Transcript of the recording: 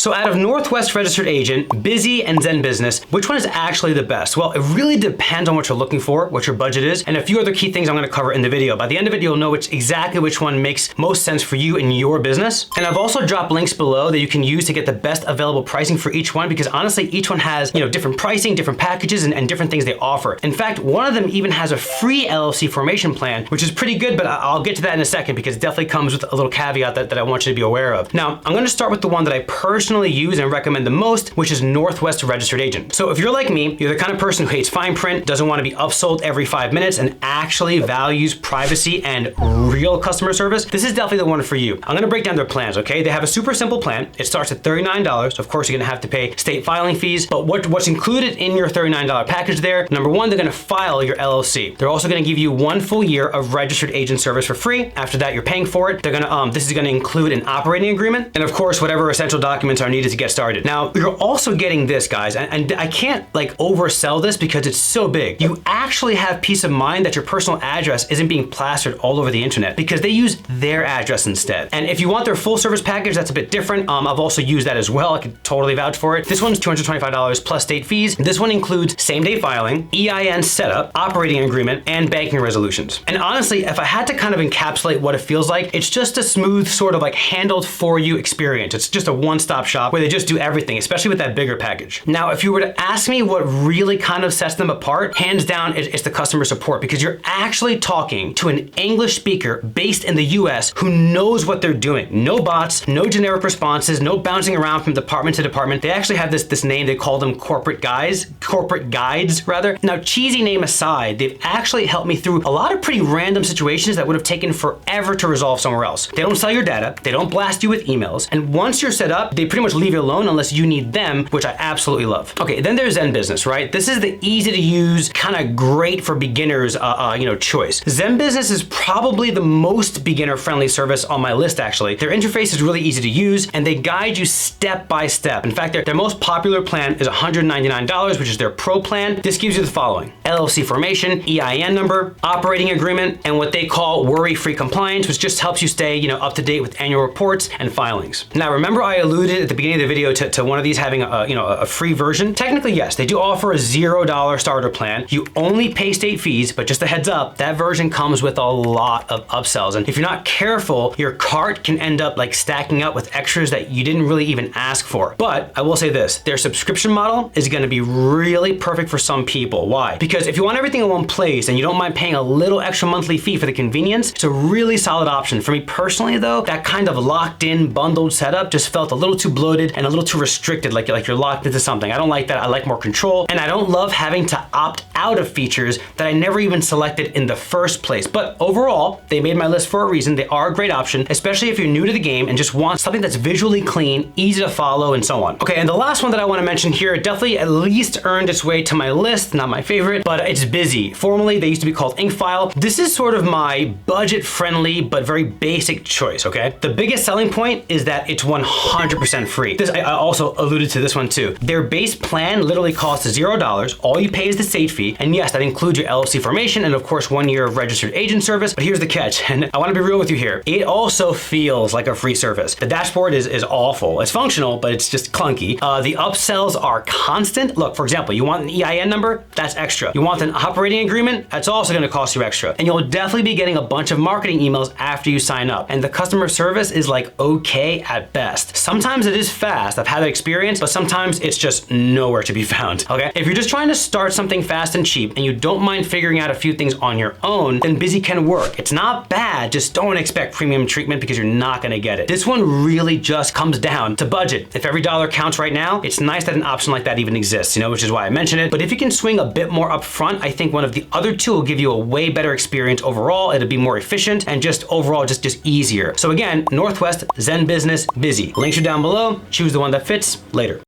So out of Northwest Registered Agent, Bizee, and ZenBusiness, which one is actually the best? Well, it really depends on what you're looking for, what your budget is, and a few other key things I'm gonna cover in the video. By the end of it, you'll know exactly which one makes most sense for you in your business. And I've also dropped links below that you can use to get the best available pricing for each one, because honestly, each one has, different pricing, different packages, and different things they offer. In fact, one of them even has a free LLC formation plan, which is pretty good, but I'll get to that in a second because it definitely comes with a little caveat that I want you to be aware of. Now, I'm gonna start with the one that I personally use and recommend the most, which is Northwest Registered Agent. So if you're like me, you're the kind of person who hates fine print, doesn't want to be upsold every 5 minutes, and actually values privacy and real customer service, this is definitely the one for you. I'm gonna break down their plans, okay? They have a super simple plan. It starts at $39. Of course, you're gonna have to pay state filing fees, but what's included in your $39 package there, number one, they're gonna file your LLC. They're also gonna give you 1 full year of registered agent service for free. After that, you're paying for it. They're gonna, this is gonna include an operating agreement, and of course, whatever essential documents are needed to get started. Now, you're also getting this, guys, and I can't oversell this because it's so big. You actually have peace of mind that your personal address isn't being plastered all over the internet because they use their address instead. And if you want their full service package, that's a bit different. I've also used that as well. I can totally vouch for it. This one's $225 plus state fees. This one includes same-day filing, EIN setup, operating agreement, and banking resolutions. And honestly, if I had to kind of encapsulate what it feels like, it's just a smooth sort of handled for you experience. It's just a one-stop shop where they just do everything, especially with that bigger package. Now, if you were to ask me what really kind of sets them apart, hands down, it's the customer support, because you're actually talking to an English speaker based in the US who knows what they're doing. No bots, no generic responses, no bouncing around from department to department. They actually have this name, they call them corporate guides rather. Now, cheesy name aside, they've actually helped me through a lot of pretty random situations that would have taken forever to resolve somewhere else. They don't sell your data, they don't blast you with emails, and once you're set up, they pretty much leave you alone unless you need them, which I absolutely love. Okay, then there's ZenBusiness, right? This is the easy to use, kind of great for beginners, choice. ZenBusiness is probably the most beginner-friendly service on my list, actually. Their interface is really easy to use, and they guide you step by step. In fact, their most popular plan is $199, which is their pro plan. This gives you the following: LLC formation, EIN number, operating agreement, and what they call worry-free compliance, which just helps you stay, up to date with annual reports and filings. Now, remember I alluded at the beginning of the video to one of these having a free version? Technically, yes, they do offer a $0 starter plan. You only pay state fees, but just a heads up, that version comes with a lot of upsells. And if you're not careful, your cart can end up stacking up with extras that you didn't really even ask for. But I will say this, their subscription model is gonna be really perfect for some people. Why? Because if you want everything in one place and you don't mind paying a little extra monthly fee for the convenience, it's a really solid option. For me personally though, that kind of locked in bundled setup just felt a little too bloated and a little too restricted, like you're locked into something. I don't like that. I like more control, and I don't love having to opt out of features that I never even selected in the first place. But overall, they made my list for a reason. They are a great option, especially if you're new to the game and just want something that's visually clean, easy to follow, and so on. Okay, and the last one that I want to mention here definitely at least earned its way to my list, not my favorite, but it's Bizee. Formerly, they used to be called Inkfile. This is sort of my budget-friendly but very basic choice, okay? The biggest selling point is that it's 100% free. I also alluded to this one too. Their base plan literally costs $0. All you pay is the state fee, and yes, that includes your LLC formation and of course 1 year of registered agent service. But here's the catch, and I want to be real with you here. It also feels like a free service. The dashboard is awful. It's functional, but it's just clunky. The upsells are constant. Look, for example, you want an EIN number? That's extra. You want an operating agreement? That's also going to cost you extra. And you'll definitely be getting a bunch of marketing emails after you sign up. And the customer service is okay at best. Sometimes it is fast. I've had that experience, but sometimes it's just nowhere to be found, okay? If you're just trying to start something fast and cheap and you don't mind figuring out a few things on your own, then Bizee can work. It's not bad, just don't expect premium treatment because you're not gonna get it. This one really just comes down to budget. If every dollar counts right now, it's nice that an option like that even exists, which is why I mention it. But if you can swing a bit more upfront, I think one of the other two will give you a way better experience overall. It'll be more efficient and just overall just easier. So again, Northwest, ZenBusiness, Bizee. Links are down below. Choose the one that fits. Later.